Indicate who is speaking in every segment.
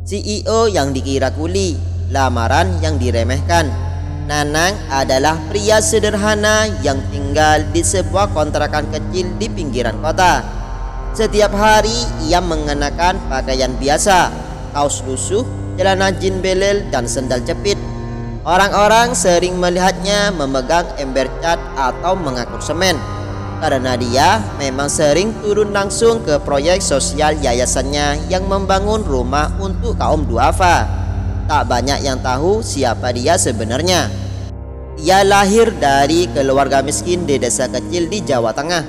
Speaker 1: CEO yang dikira kuli, lamaran yang diremehkan. Nanang adalah pria sederhana yang tinggal di sebuah kontrakan kecil di pinggiran kota. Setiap hari ia mengenakan pakaian biasa, kaos lusuh, celana jin belel, dan sendal jepit. Orang-orang sering melihatnya memegang ember cat atau mengangkut semen, karena dia memang sering turun langsung ke proyek sosial yayasannya yang membangun rumah untuk kaum duafa. Tak banyak yang tahu siapa dia sebenarnya. Ia lahir dari keluarga miskin di desa kecil di Jawa Tengah.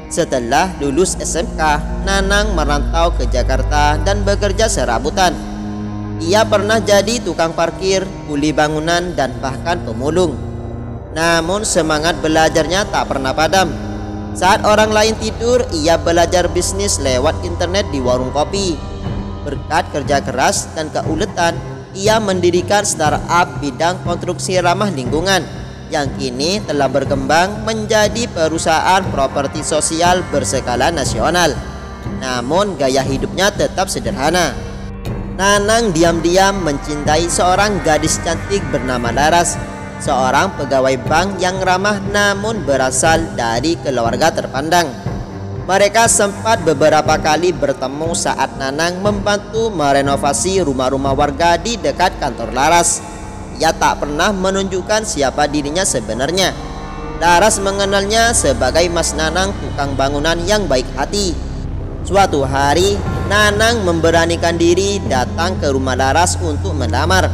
Speaker 1: Setelah lulus SMK, Nanang merantau ke Jakarta dan bekerja serabutan. Ia pernah jadi tukang parkir, kuli bangunan, dan bahkan pemulung. Namun semangat belajarnya tak pernah padam. Saat orang lain tidur, ia belajar bisnis lewat internet di warung kopi. Berkat kerja keras dan keuletan, ia mendirikan startup bidang konstruksi ramah lingkungan yang kini telah berkembang menjadi perusahaan properti sosial berskala nasional. Namun gaya hidupnya tetap sederhana. Nanang diam-diam mencintai seorang gadis cantik bernama Laras, seorang pegawai bank yang ramah namun berasal dari keluarga terpandang. Mereka sempat beberapa kali bertemu saat Nanang membantu merenovasi rumah-rumah warga di dekat kantor Laras. Ia tak pernah menunjukkan siapa dirinya sebenarnya. Laras mengenalnya sebagai Mas Nanang, tukang bangunan yang baik hati. Suatu hari, Nanang memberanikan diri datang ke rumah Laras untuk melamar.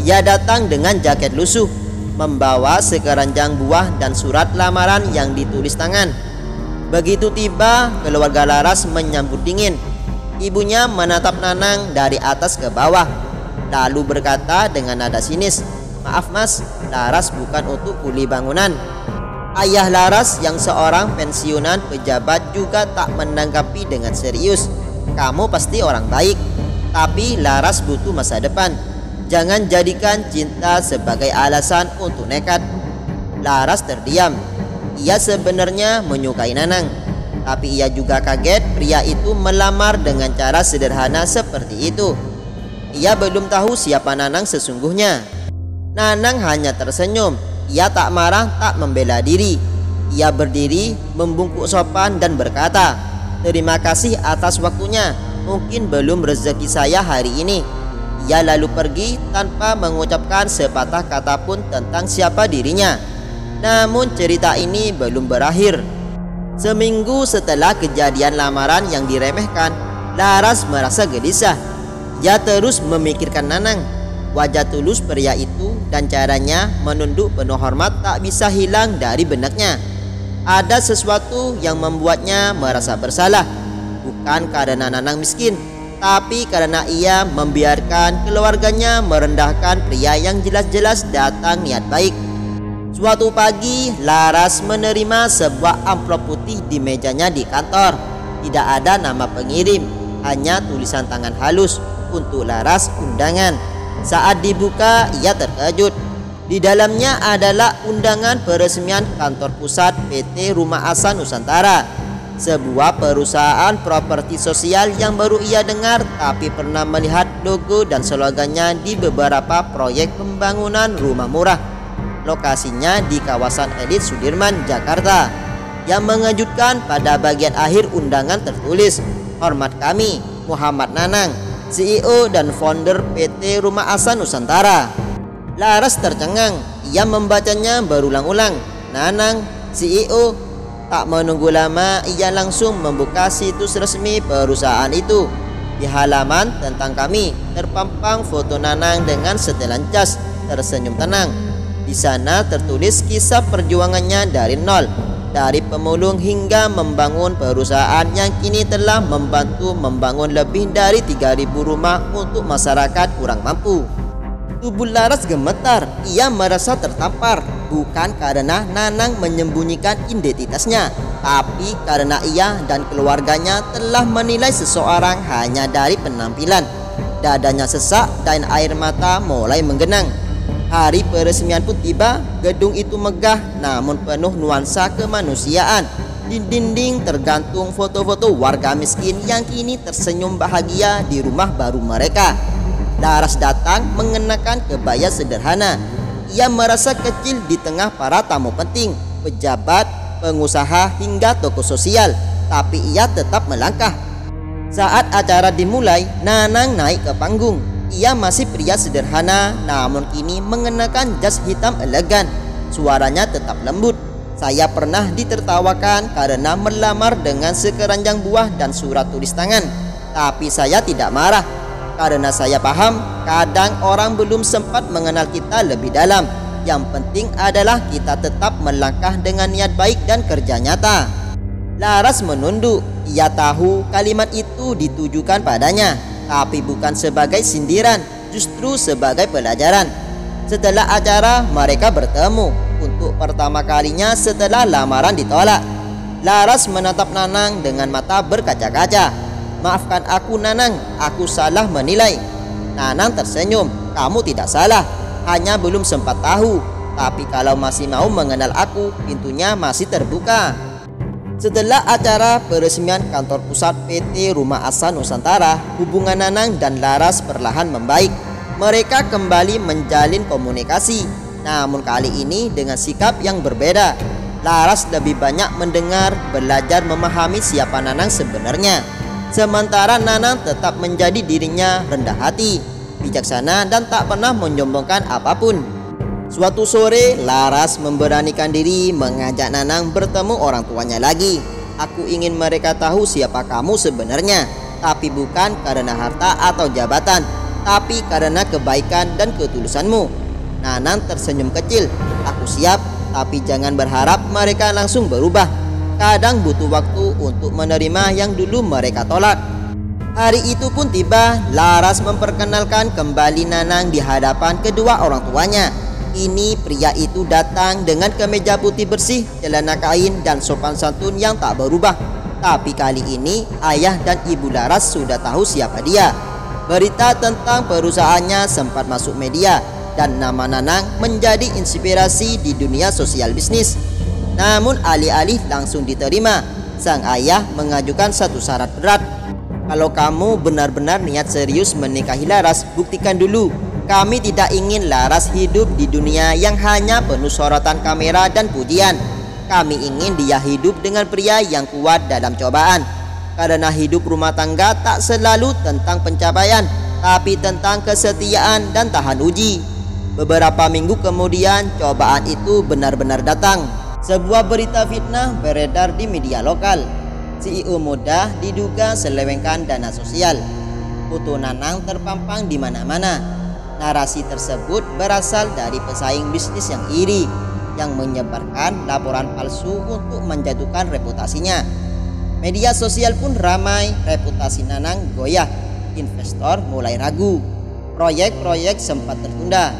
Speaker 1: Ia datang dengan jaket lusuh, membawa sekeranjang buah dan surat lamaran yang ditulis tangan. Begitu tiba, keluarga Laras menyambut dingin. Ibunya menatap Nanang dari atas ke bawah, lalu berkata dengan nada sinis, "Maaf mas, Laras bukan untuk kuli bangunan." Ayah Laras yang seorang pensiunan pejabat juga tak menanggapi dengan serius. "Kamu pasti orang baik, tapi Laras butuh masa depan. Jangan jadikan cinta sebagai alasan untuk nekat." Laras terdiam. Ia sebenarnya menyukai Nanang, tapi ia juga kaget pria itu melamar dengan cara sederhana seperti itu. Ia belum tahu siapa Nanang sesungguhnya. Nanang hanya tersenyum. Ia tak marah, tak membela diri. Ia berdiri, membungkuk sopan dan berkata, "Terima kasih atas waktunya. Mungkin belum rezeki saya hari ini." Ia lalu pergi tanpa mengucapkan sepatah kata pun tentang siapa dirinya. Namun cerita ini belum berakhir. Seminggu setelah kejadian lamaran yang diremehkan, Laras merasa gelisah. Ia terus memikirkan Nanang. Wajah tulus pria itu dan caranya menunduk penuh hormat tak bisa hilang dari benaknya. Ada sesuatu yang membuatnya merasa bersalah. Bukan karena Nanang miskin, tapi karena ia membiarkan keluarganya merendahkan pria yang jelas-jelas datang niat baik. Suatu pagi, Laras menerima sebuah amplop putih di mejanya di kantor. Tidak ada nama pengirim, hanya tulisan tangan halus, "Untuk Laras undangan." Saat dibuka, ia terkejut. Di dalamnya adalah undangan peresmian kantor pusat PT Rumah Asa Nusantara, sebuah perusahaan properti sosial yang baru ia dengar, tapi pernah melihat logo dan slogannya di beberapa proyek pembangunan rumah murah. Lokasinya di kawasan elit Sudirman, Jakarta. Yang mengejutkan, pada bagian akhir undangan tertulis, "Hormat kami, Muhammad Nanang, CEO dan founder PT Rumah Asa Nusantara." Laras tercengang. Ia membacanya berulang-ulang. Nanang, CEO. Tak menunggu lama, ia langsung membuka situs resmi perusahaan itu. Di halaman "Tentang kami" terpampang foto Nanang dengan setelan cas, tersenyum tenang. Di sana tertulis kisah perjuangannya dari nol, dari pemulung hingga membangun perusahaan yang kini telah membantu membangun lebih dari 3.000 rumah untuk masyarakat kurang mampu. Tubuh Laras gemetar. Ia merasa tertampar, bukan karena Nanang menyembunyikan identitasnya, tapi karena ia dan keluarganya telah menilai seseorang hanya dari penampilan. Dadanya sesak dan air mata mulai menggenang. Hari peresmian pun tiba. Gedung itu megah namun penuh nuansa kemanusiaan. Di dinding tergantung foto-foto warga miskin yang kini tersenyum bahagia di rumah baru mereka. Laras datang mengenakan kebaya sederhana. Ia merasa kecil di tengah para tamu penting, pejabat, pengusaha hingga tokoh sosial, tapi ia tetap melangkah. Saat acara dimulai, Nanang naik ke panggung. Ia masih pria sederhana, namun kini mengenakan jas hitam elegan. Suaranya tetap lembut. Saya pernah ditertawakan karena melamar dengan sekeranjang buah dan surat tulis tangan. Tapi saya tidak marah, karena saya paham kadang orang belum sempat mengenal kita lebih dalam. Yang penting adalah kita tetap melangkah dengan niat baik dan kerja nyata. Laras menunduk. Ia tahu kalimat itu ditujukan padanya, tapi bukan sebagai sindiran, justru sebagai pelajaran. Setelah acara, mereka bertemu untuk pertama kalinya setelah lamaran ditolak. Laras menatap Nanang dengan mata berkaca-kaca. "Maafkan aku Nanang, aku salah menilai." Nanang tersenyum. "Kamu tidak salah, hanya belum sempat tahu. Tapi kalau masih mau mengenal aku, pintunya masih terbuka." Setelah acara peresmian kantor pusat PT Rumah Asa Nusantara, hubungan Nanang dan Laras perlahan membaik. Mereka kembali menjalin komunikasi, namun kali ini dengan sikap yang berbeda. Laras lebih banyak mendengar, belajar memahami siapa Nanang sebenarnya. Sementara Nanang tetap menjadi dirinya, rendah hati, bijaksana, dan tak pernah menyombongkan apapun. Suatu sore, Laras memberanikan diri mengajak Nanang bertemu orang tuanya lagi. "Aku ingin mereka tahu siapa kamu sebenarnya, tapi bukan karena harta atau jabatan, tapi karena kebaikan dan ketulusanmu." Nanang tersenyum kecil. "Aku siap, tapi jangan berharap mereka langsung berubah. Kadang butuh waktu untuk menerima yang dulu mereka tolak." Hari itu pun tiba. Laras memperkenalkan kembali Nanang di hadapan kedua orang tuanya. Ini pria itu datang dengan kemeja putih bersih, celana kain, dan sopan santun yang tak berubah. Tapi kali ini ayah dan ibu Laras sudah tahu siapa dia. Berita tentang perusahaannya sempat masuk media, dan nama Nanang menjadi inspirasi di dunia sosial bisnis. Namun alih-alih langsung diterima, sang ayah mengajukan satu syarat berat. "Kalau kamu benar-benar niat serius menikahi Laras, buktikan dulu. Kami tidak ingin Laras hidup di dunia yang hanya penuh sorotan kamera dan pujian. Kami ingin dia hidup dengan pria yang kuat dalam cobaan. Karena hidup rumah tangga tak selalu tentang pencapaian, tapi tentang kesetiaan dan tahan uji." Beberapa minggu kemudian, cobaan itu benar-benar datang. Sebuah berita fitnah beredar di media lokal. CEO muda diduga selewengkan dana sosial. Foto Nanang terpampang di mana-mana. Narasi tersebut berasal dari pesaing bisnis yang iri, yang menyebarkan laporan palsu untuk menjatuhkan reputasinya. Media sosial pun ramai, reputasi Nanang goyah. Investor mulai ragu. Proyek-proyek sempat tertunda.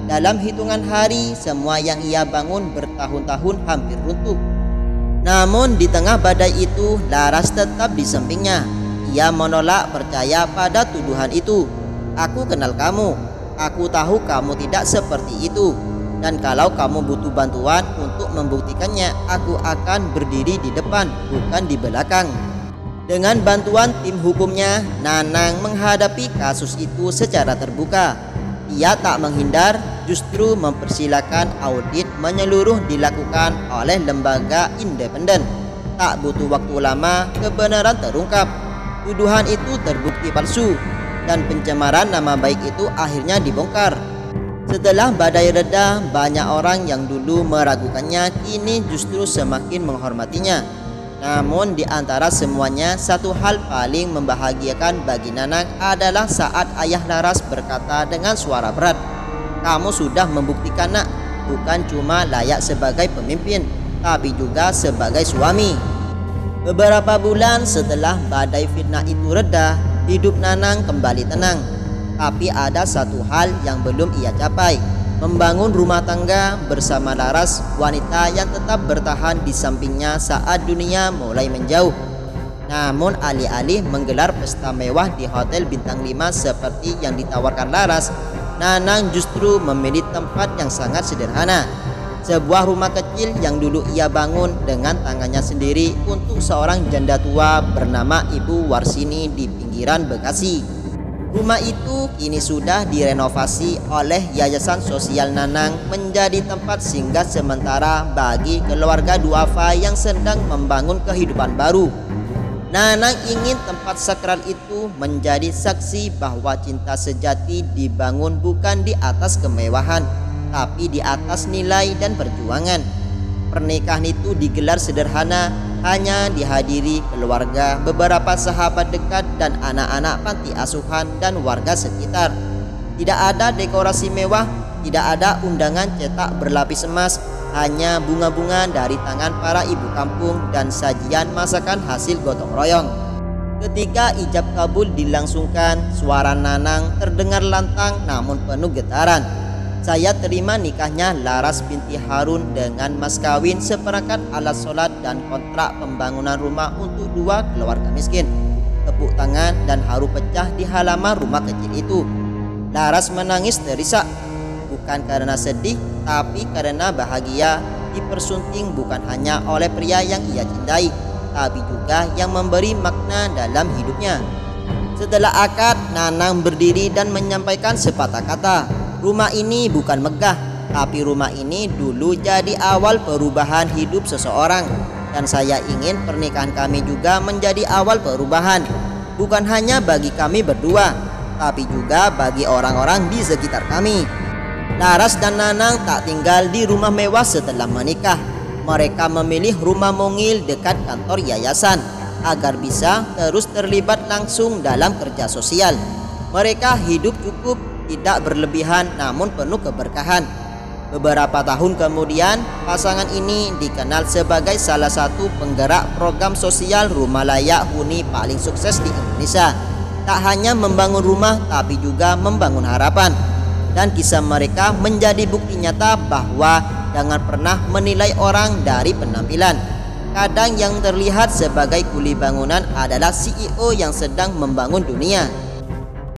Speaker 1: Dalam hitungan hari, semua yang ia bangun bertahun-tahun hampir runtuh. Namun di tengah badai itu, Laras tetap di sampingnya. Ia menolak percaya pada tuduhan itu. "Aku kenal kamu. Aku tahu kamu tidak seperti itu. Dan kalau kamu butuh bantuan untuk membuktikannya, aku akan berdiri di depan, bukan di belakang." Dengan bantuan tim hukumnya, Nanang menghadapi kasus itu secara terbuka. Ia tak menghindar, justru mempersilahkan audit menyeluruh dilakukan oleh lembaga independen. Tak butuh waktu lama, kebenaran terungkap. Tuduhan itu terbukti palsu, dan pencemaran nama baik itu akhirnya dibongkar. Setelah badai reda, banyak orang yang dulu meragukannya kini justru semakin menghormatinya. Namun di antara semuanya, satu hal paling membahagiakan bagi Nanang adalah saat ayah Laras berkata dengan suara berat, "Kamu sudah membuktikan nak, bukan cuma layak sebagai pemimpin, tapi juga sebagai suami." Beberapa bulan setelah badai fitnah itu reda, hidup Nanang kembali tenang. Tapi ada satu hal yang belum ia capai, membangun rumah tangga bersama Laras, wanita yang tetap bertahan di sampingnya saat dunia mulai menjauh. Namun alih-alih menggelar pesta mewah di hotel bintang 5 seperti yang ditawarkan Laras, Nanang justru memilih tempat yang sangat sederhana. Sebuah rumah kecil yang dulu ia bangun dengan tangannya sendiri untuk seorang janda tua bernama Ibu Warsini di pinggiran Bekasi. Rumah itu kini sudah direnovasi oleh Yayasan Sosial Nanang menjadi tempat singgah sementara bagi keluarga duafa yang sedang membangun kehidupan baru. Nanang ingin tempat sakral itu menjadi saksi bahwa cinta sejati dibangun bukan di atas kemewahan, tapi di atas nilai dan perjuangan. Pernikahan itu digelar sederhana, hanya dihadiri keluarga, beberapa sahabat dekat dan anak-anak panti asuhan dan warga sekitar. Tidak ada dekorasi mewah, tidak ada undangan cetak berlapis emas, hanya bunga-bunga dari tangan para ibu kampung dan sajian masakan hasil gotong royong. Ketika ijab kabul dilangsungkan, suara Nanang terdengar lantang namun penuh getaran. Saya terima nikahnya Laras binti Harun dengan mas kawin, seperangkat alat sholat dan kontrak pembangunan rumah untuk 2 keluarga miskin. Tepuk tangan dan haru pecah di halaman rumah kecil itu. Laras menangis terisak, bukan karena sedih tapi karena bahagia, dipersunting bukan hanya oleh pria yang ia cintai, tapi juga yang memberi makna dalam hidupnya. Setelah akad, Nanang berdiri dan menyampaikan sepatah kata. Rumah ini bukan megah, tapi rumah ini dulu jadi awal perubahan hidup seseorang. Dan saya ingin pernikahan kami juga menjadi awal perubahan, bukan hanya bagi kami berdua, tapi juga bagi orang-orang di sekitar kami. Laras dan Nanang tak tinggal di rumah mewah setelah menikah. Mereka memilih rumah mungil dekat kantor yayasan agar bisa terus terlibat langsung dalam kerja sosial. Mereka hidup cukup, tidak berlebihan namun penuh keberkahan. Beberapa tahun kemudian, pasangan ini dikenal sebagai salah satu penggerak program sosial rumah layak huni paling sukses di Indonesia. Tak hanya membangun rumah tapi juga membangun harapan. Dan kisah mereka menjadi bukti nyata bahwa jangan pernah menilai orang dari penampilan. Kadang yang terlihat sebagai kuli bangunan adalah CEO yang sedang membangun dunia.